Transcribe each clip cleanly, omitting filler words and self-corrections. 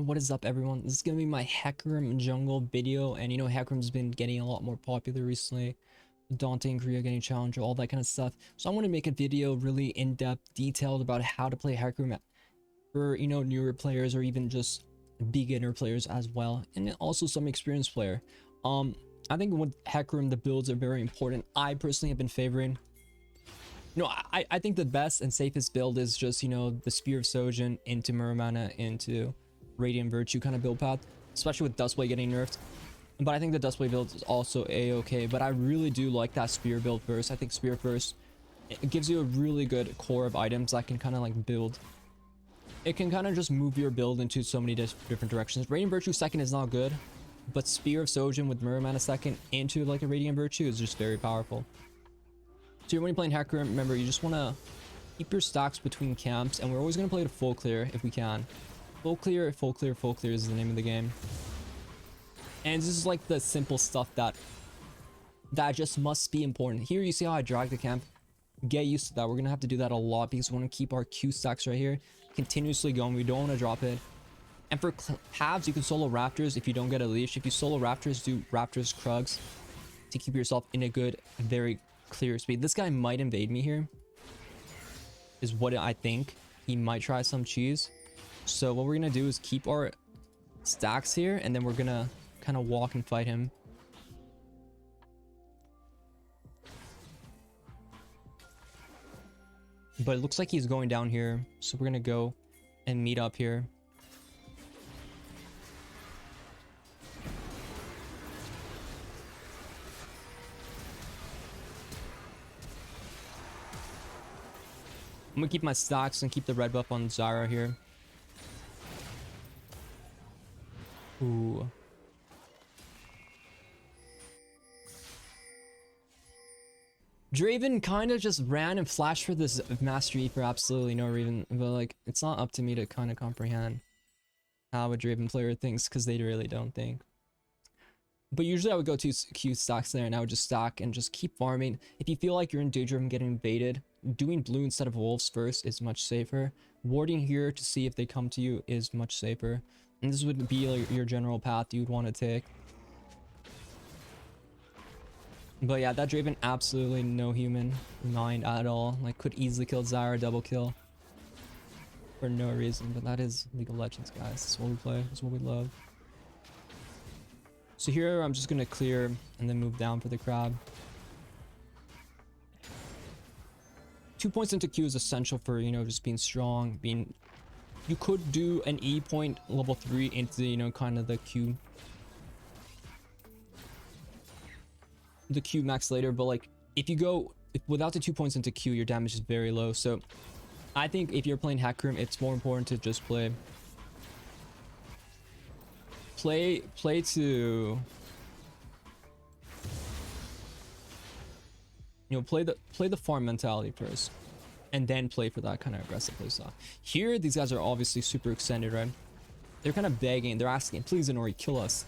What is up, everyone? This is gonna be my Hecarim jungle video, and Hecarim's been getting a lot more popular recently. Daunting, Korea getting challenged, all that kind of stuff. So I want to make a video really in-depth, detailed about how to play Hecarim for newer players or even just beginner players as well, and also some experienced player. I think with Hecarim the builds are very important. I personally have been favoring. I think the best and safest build is just the Spear of Sojin into Muramana into Radiant Virtue kind of build path, especially with Dustblade getting nerfed. But I think the Dustblade build is also a-okay, but I really do like that Spear build first. I think Spear first, it gives you a really good core of items that can kind of like build. It can kind of just move your build into so many different directions. Radiant Virtue second is not good, but Spear of Sojin with Muramana second into like a Radiant Virtue is just very powerful. So when you're playing Hecarim, remember, you just want to keep your stacks between camps, and we're always going to play the full clear if we can. Full clear, full clear, full clear is the name of the game. And this is like the simple stuff that just must be important. Here you see how I drag the camp. Get used to that. We're going to have to do that a lot because we want to keep our Q stacks right here continuously going. We don't want to drop it. And for halves, you can solo Raptors if you don't get a leash. If you solo Raptors, do Raptors Krugs to keep yourself in a good, very clear speed. This guy might invade me here, is what I think. He might try some cheese. So what we're gonna do is keep our stacks here, and then we're gonna kind of walk and fight him. But it looks like he's going down here, so we're gonna go and meet up here. I'm gonna keep my stocks and keep the red buff on Zyra here. Ooh. Draven kind of just ran and flashed for this mastery for absolutely no reason, but like, it's not up to me to kind of comprehend how a Draven player thinks, because they really don't think. But usually I would go to Q stacks there, and I would just stack and just keep farming. If you feel like you're in danger of getting invaded, doing blue instead of wolves first is much safer. Warding here to see if they come to you is much safer. And this would be like your general path you'd want to take. But yeah, that Draven, absolutely no human mind at all. Like, could easily kill Zyra, double kill. For no reason, but that is League of Legends, guys. That's what we play, that's what we love. So here, I'm just gonna clear and then move down for the crab. 2 points into Q is essential for, just being strong, being... You could do an E point level 3 into, kind of the Q max later, but like, if you go without the 2 points into Q, your damage is very low. So I think if you're playing Hecarim, it's more important to just play to play the farm mentality first, and then play for that kind of aggressive playstyle. Here, these guys are obviously super extended, right? They're kind of begging, they're asking, please Inori, kill us.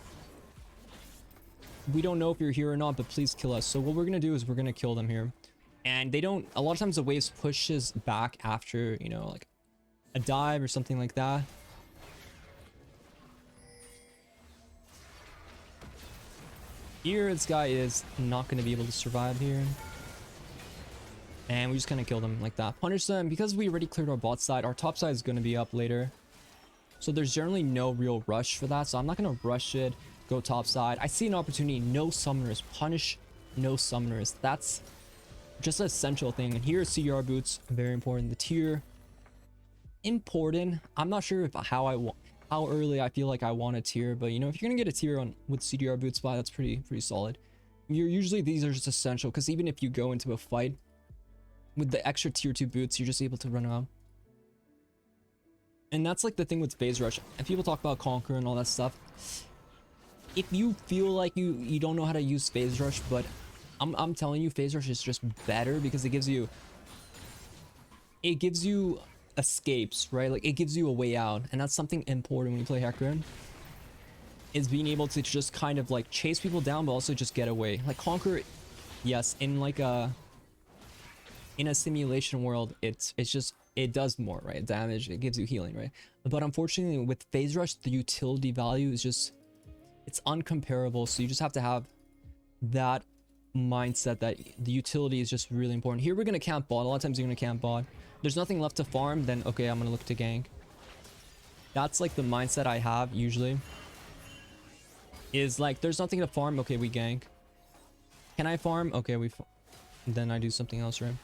We don't know if you're here or not, but please kill us. So what we're gonna do is we're gonna kill them here. And they don't, a lot of times the waves pushes back after, like a dive or something like that. Here, this guy is not going to be able to survive here. And we just kind of killed him like that. Punish them. Because we already cleared our bot side, our top side is going to be up later. So there's generally no real rush for that. So I'm not going to rush it, go top side. I see an opportunity. No summoners. Punish no summoners. That's just an essential thing. And here, CDR boots, very important. The tier, important. I'm not sure if how early I feel like I want a tier, but if you're gonna get a tier on with CDR boot spot, that's pretty solid. Usually these are just essential, because even if you go into a fight with the extra tier 2 boots, you're just able to run out. And that's like the thing with phase rush, and people talk about conquer and all that stuff. If you feel like you don't know how to use phase rush, but I'm telling you, phase rush is just better because it gives you escapes, right? Like, it gives you a way out, and that's something important when you play Hecarim, is being able to just kind of like chase people down, but also just get away. Like Conquer, yes, in like in a simulation world, it's just it does more, right? Damage, it gives you healing, right? But unfortunately with phase rush, the utility value is just, it's uncomparable. So you just have to have that mindset that the utility is just really important. Here we're gonna camp bot. A lot of times you're gonna camp bot. There's nothing left to farm, then okay, I'm gonna look to gank. That's like the mindset I have usually. Is like, there's nothing to farm, okay, we gank. Can I farm? Okay, then I do something else, right?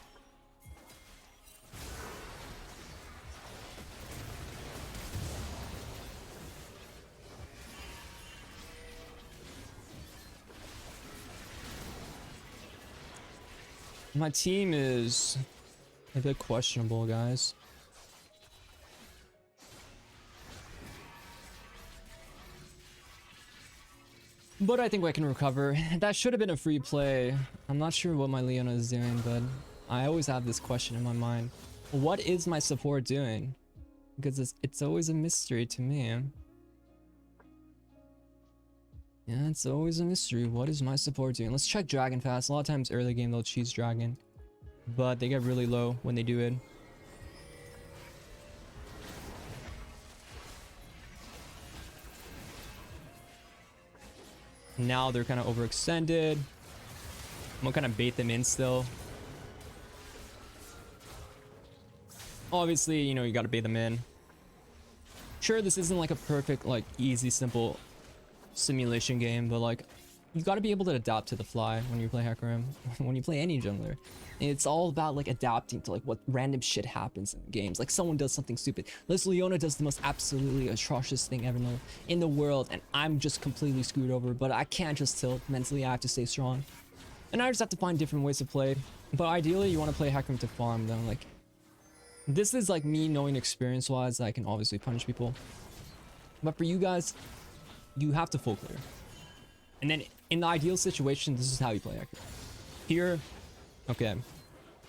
My team is a bit questionable, guys. But I think I can recover. That should have been a free play. I'm not sure what my Leona is doing, but I always have this question in my mind. What is my support doing? Because it's always a mystery to me. Yeah, it's always a mystery. What is my support doing? Let's check Dragon fast. A lot of times early game they'll choose Dragon, but they get really low when they do it. Now they're kind of overextended. I'm gonna kind of bait them in still. Obviously, you know, you gotta bait them in. Sure, this isn't like a perfect, like, easy, simple simulation game, but like, you gotta be able to adapt to the fly when you play Hecarim, when you play any jungler. It's all about like adapting to like what random shit happens in games. Like someone does something stupid. This Leona does the most absolutely atrocious thing ever in the world, and I'm just completely screwed over, but I can't just tilt. Mentally, I have to stay strong. And I just have to find different ways to play. But ideally, you want to play Hecarim to farm, though. Like, this is like me knowing experience-wise that I can obviously punish people. But for you guys, you have to full clear. And then in the ideal situation, this is how you play Hecarim. Here, okay,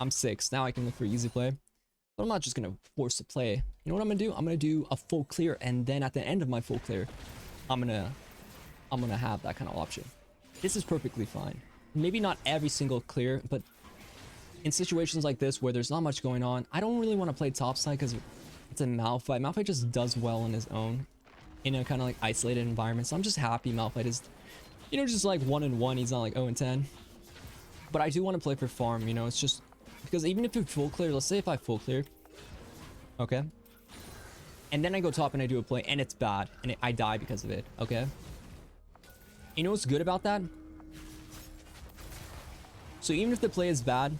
I'm 6. Now I can look for easy play. But I'm not just gonna force the play. You know what I'm gonna do? I'm gonna do a full clear, and then at the end of my full clear, I'm gonna have that kind of option. This is perfectly fine. Maybe not every single clear, but in situations like this where there's not much going on, I don't really want to play topside because it's a Malphite. Malphite just does well on his own in a kind of like isolated environment. So I'm just happy Malphite is, you know, just like 1-1. He's not like 0-10. But I do want to play for farm, you know, it's just because even if you full clear, let's say if I full clear, okay, and then I go top and I do a play and it's bad and I die because of it, okay, you know what's good about that? So even if the play is bad,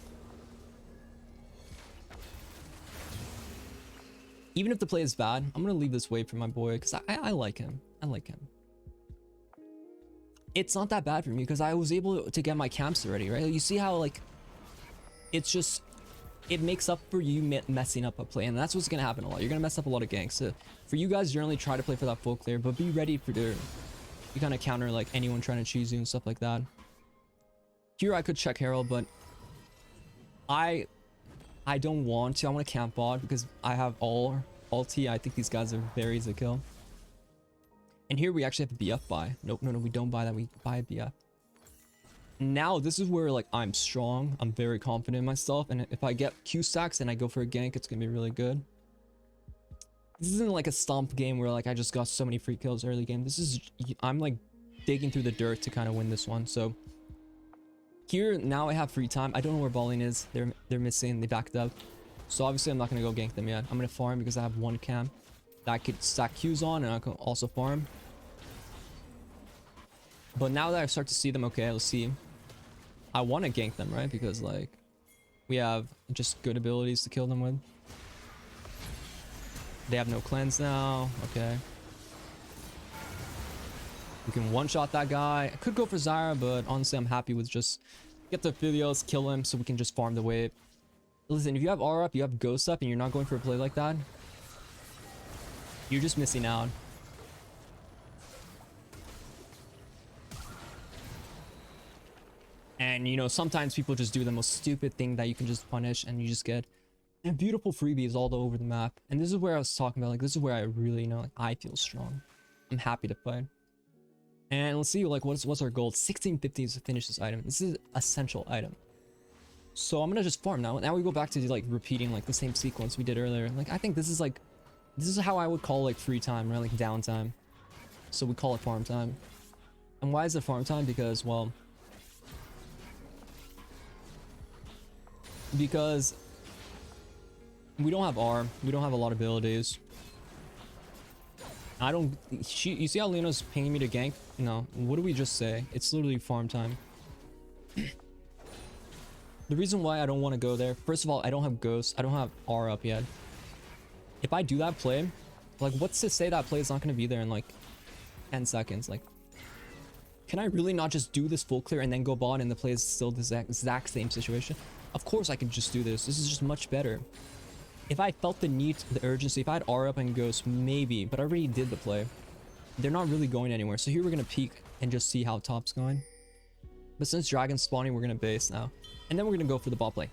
I'm gonna leave this wave for my boy because I like him. I like him. It's not that bad for me because I was able to get my camps already, right? You see how like it's just, it makes up for you messing up a play, and that's what's gonna happen a lot. You're gonna mess up a lot of ganks. So for you guys, generally try to play for that full clear, but be ready for you kind of counter like anyone trying to choose you and stuff like that. Here I could check Herald, but I don't want to. I want to camp bot because I have ulti. I think these guys are very easy to kill. And here we actually have a BF buy. Nope, no, we don't buy that. We buy a BF. Now this is where like I'm strong. I'm very confident in myself. And if I get Q stacks and I go for a gank, it's gonna be really good. This isn't like a stomp game where like I just got so many free kills early game. This is, I'm like digging through the dirt to kind of win this one. So here now I have free time. I don't know where balling is. They're missing. They backed up. So obviously I'm not gonna go gank them yet. I'm gonna farm because I have one camp that I could stack Qs on, and I can also farm. But now that I start to see them, okay, let's see. I want to gank them, right? Because like we have just good abilities to kill them with. They have no cleanse now. Okay. We can one-shot that guy. I could go for Zyra, but honestly, I'm happy with just get the Philios, kill him, so we can just farm the wave. Listen, if you have R up, you have Ghost up, and you're not going for a play like that, you're just missing out. And, you know, sometimes people just do the most stupid thing that you can just punish, and you just get beautiful freebies all over the map. And this is where I was talking about, like, this is where I really, you know, like, I feel strong. I'm happy to play. And let's see, like, what's our goal? 1650 is to finish this item. This is an essential item. So I'm gonna just farm now. Now we go back to like repeating like the same sequence we did earlier. Like I think this is how I would call like free time, right? Like downtime. So we call it farm time. And why is it farm time? Because, well, because we don't have R, we don't have a lot of abilities. I don't, you see how Leona's pinging me to gank? No, what do we just say? It's literally farm time. The reason why I don't want to go there, first of all, I don't have ghosts, I don't have R up yet. If I do that play, like what's to say that play is not going to be there in like 10 seconds? Like, can I really not just do this full clear and then go bot and the play is still the exact same situation? Of course I can just do this. This is just much better. If I felt the need, the urgency, if I had R up and ghost, maybe, but I already did the play. They're not really going anywhere. So here we're going to peek and just see how top's going. But since Dragon's spawning, we're going to base now. And then we're going to go for the bot play.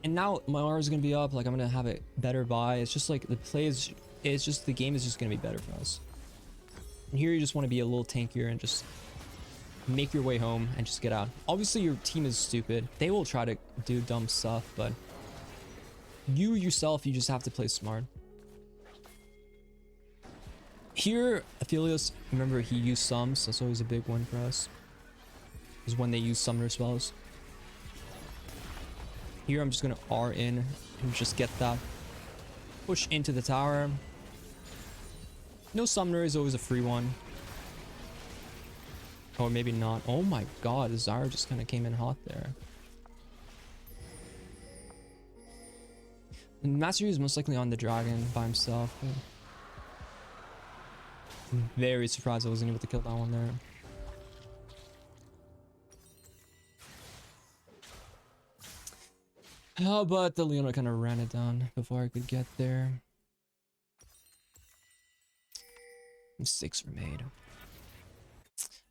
And now my R is going to be up. Like I'm going to have it better buy. It's just like the play is, it's just, the game is just going to be better for us. And here you just want to be a little tankier and just make your way home and just get out. Obviously your team is stupid. They will try to do dumb stuff, but you yourself, you just have to play smart. Here, Aphelios, remember he used sums. That's always a big one for us. Is when they use summoner spells. Here I'm just gonna R in and just get that push into the tower. No summoner is always a free one. Or maybe not. Oh my god, Zara just kind of came in hot there. And Master Yi is most likely on the dragon by himself. I'm very surprised I wasn't able to kill that one there. Oh, but the Leona kind of ran it down before I could get there. Mistakes were made.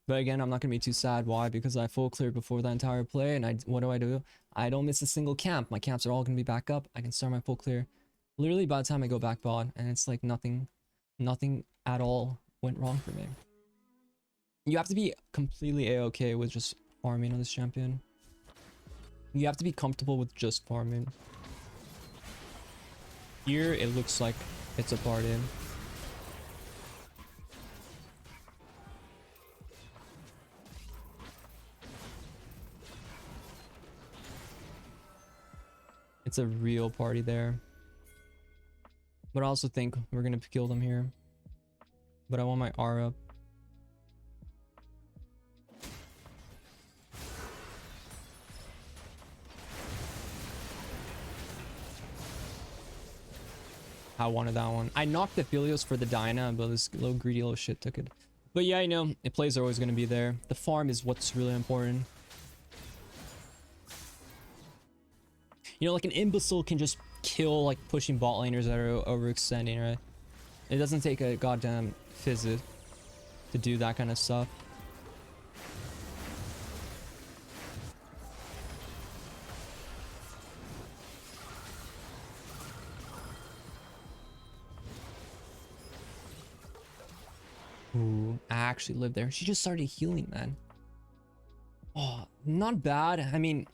But again, I'm not going to be too sad. Why? Because I full cleared before the entire play. And what do? I don't miss a single camp. My camps are all going to be back up. I can start my full clear literally by the time I go back bot. And it's like nothing at all went wrong for me. You have to be completely a-okay with just farming on this champion. You have to be comfortable with just farming. Here, it looks like it's a party. It's a real party there. But I also think we're gonna kill them here. But I want my R up. I wanted that one. I knocked the Aphelios for the Diana, but this little greedy little shit took it. But yeah, I know. The plays are always gonna be there. The farm is what's really important. You know, like an imbecile can just kill like pushing bot laners that are overextending, right? It doesn't take a goddamn physic to do that kind of stuff. Ooh, I actually lived there. She just started healing, man. Oh, not bad. I mean,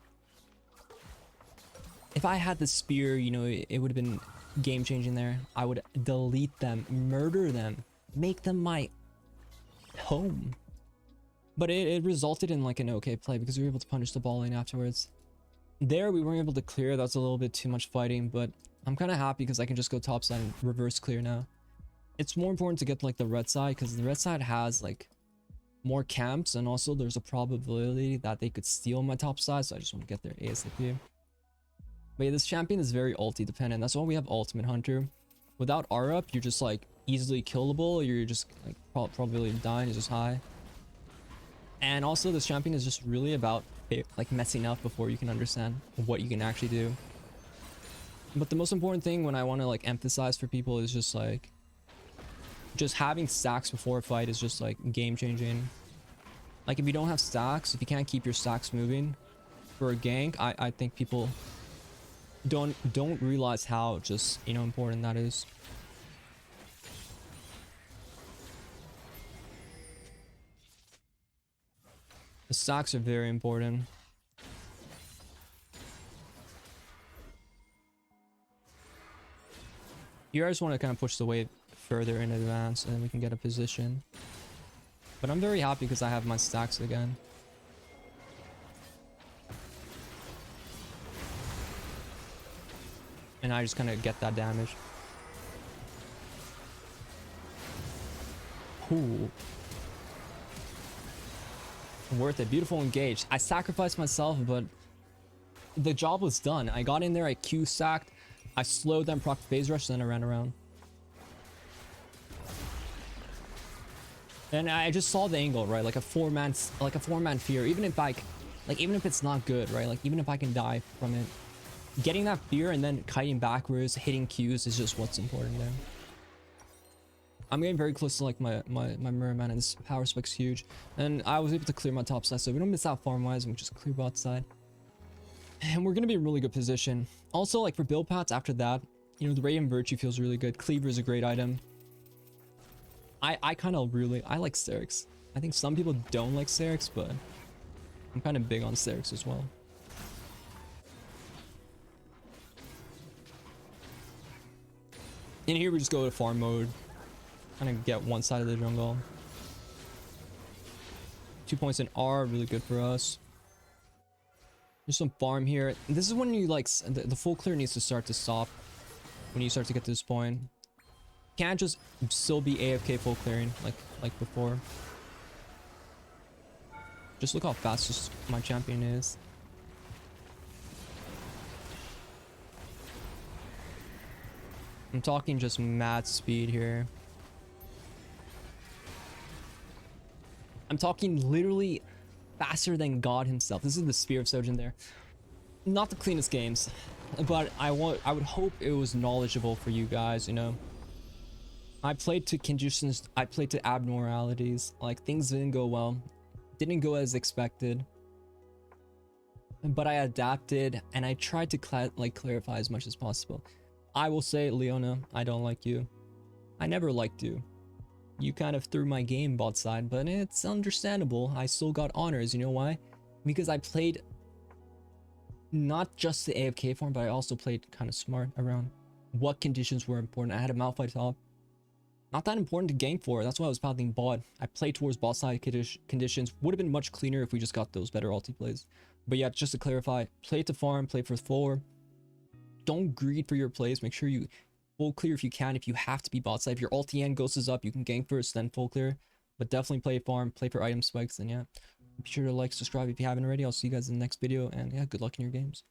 if I had the spear, you know, it would have been game changing there. I would delete them, murder them, make them my home. But it resulted in like an okay play because we were able to punish the ball lane afterwards. There we weren't able to clear. That's a little bit too much fighting, but I'm kind of happy because I can just go top side and reverse clear now. It's more important to get like the red side because the red side has like more camps, and also there's a probability that they could steal my top side, so I just want to get there ASAP. But yeah, this champion is very ulti dependent. That's why we have ultimate hunter. Without R up, you're just like easily killable. You're just like probability of dying is just high. And also this champion is just really about like messing up before you can understand what you can actually do. But the most important thing when I want to like emphasize for people is just like just having stacks before a fight is just like game changing. Like if you don't have stacks, if you can't keep your stacks moving for a gank, I think people don't realize how just, you know, important that is. The stacks are very important. Here I just want to kind of push the wave further in advance and then we can get a position. But I'm very happy because I have my stacks again. And I just kind of get that damage. Ooh. Worth it. Beautiful engage. I sacrificed myself, but the job was done. I got in there, I Q sacked, I slowed them, proc phase rush, then I ran around. And I just saw the angle, right? Like a four-man fear. Even if even if it's not good, right? Like even if I can die from it, getting that fear and then kiting backwards, hitting Qs is just what's important there. I'm getting very close to like my mirror man, and this power spike's huge. And I was able to clear my top side, so we don't miss out farm wise, and we just clear bot side. And we're gonna be in a really good position. Also, like for build paths after that, you know, the Radiant Virtue feels really good. Cleaver is a great item. I kind of I like Serix. I think some people don't like Serix, but I'm kind of big on Serix as well. In here we just go to farm mode, kind of get one side of the jungle. 2 points in R, really good for us. There's some farm here. This is when you like the full clear needs to start to stop. When you start to get to this point, can't just still be AFK full clearing like before. Just look how fast my champion is. I'm talking just mad speed here. I'm talking literally faster than God himself. This is the Spear of Sojin there. Not the cleanest games, but I would hope it was knowledgeable for you guys, you know. I played to conditions, I played to abnormalities. Like things didn't go well. Didn't go as expected. But I adapted and I tried to clarify as much as possible. I will say, Leona, I don't like you. I never liked you. You kind of threw my game bot side, but it's understandable. I still got honors. You know why? Because I played not just the AFK form, but I also played kind of smart around what conditions were important. I had a Malphite top. Not that important to gank for. That's why I was pathing bot. I played towards bot side conditions. Would have been much cleaner if we just got those better ulti plays. But yeah, just to clarify, play to farm, play for 4. Don't greed for your plays. Make sure you full clear if you can. If you have to be bot side, if your ulti and ghost is up, you can gank first, then full clear. But definitely play farm, play for item spikes, and yeah. Be sure to like, subscribe if you haven't already. I'll see you guys in the next video, and yeah, good luck in your games.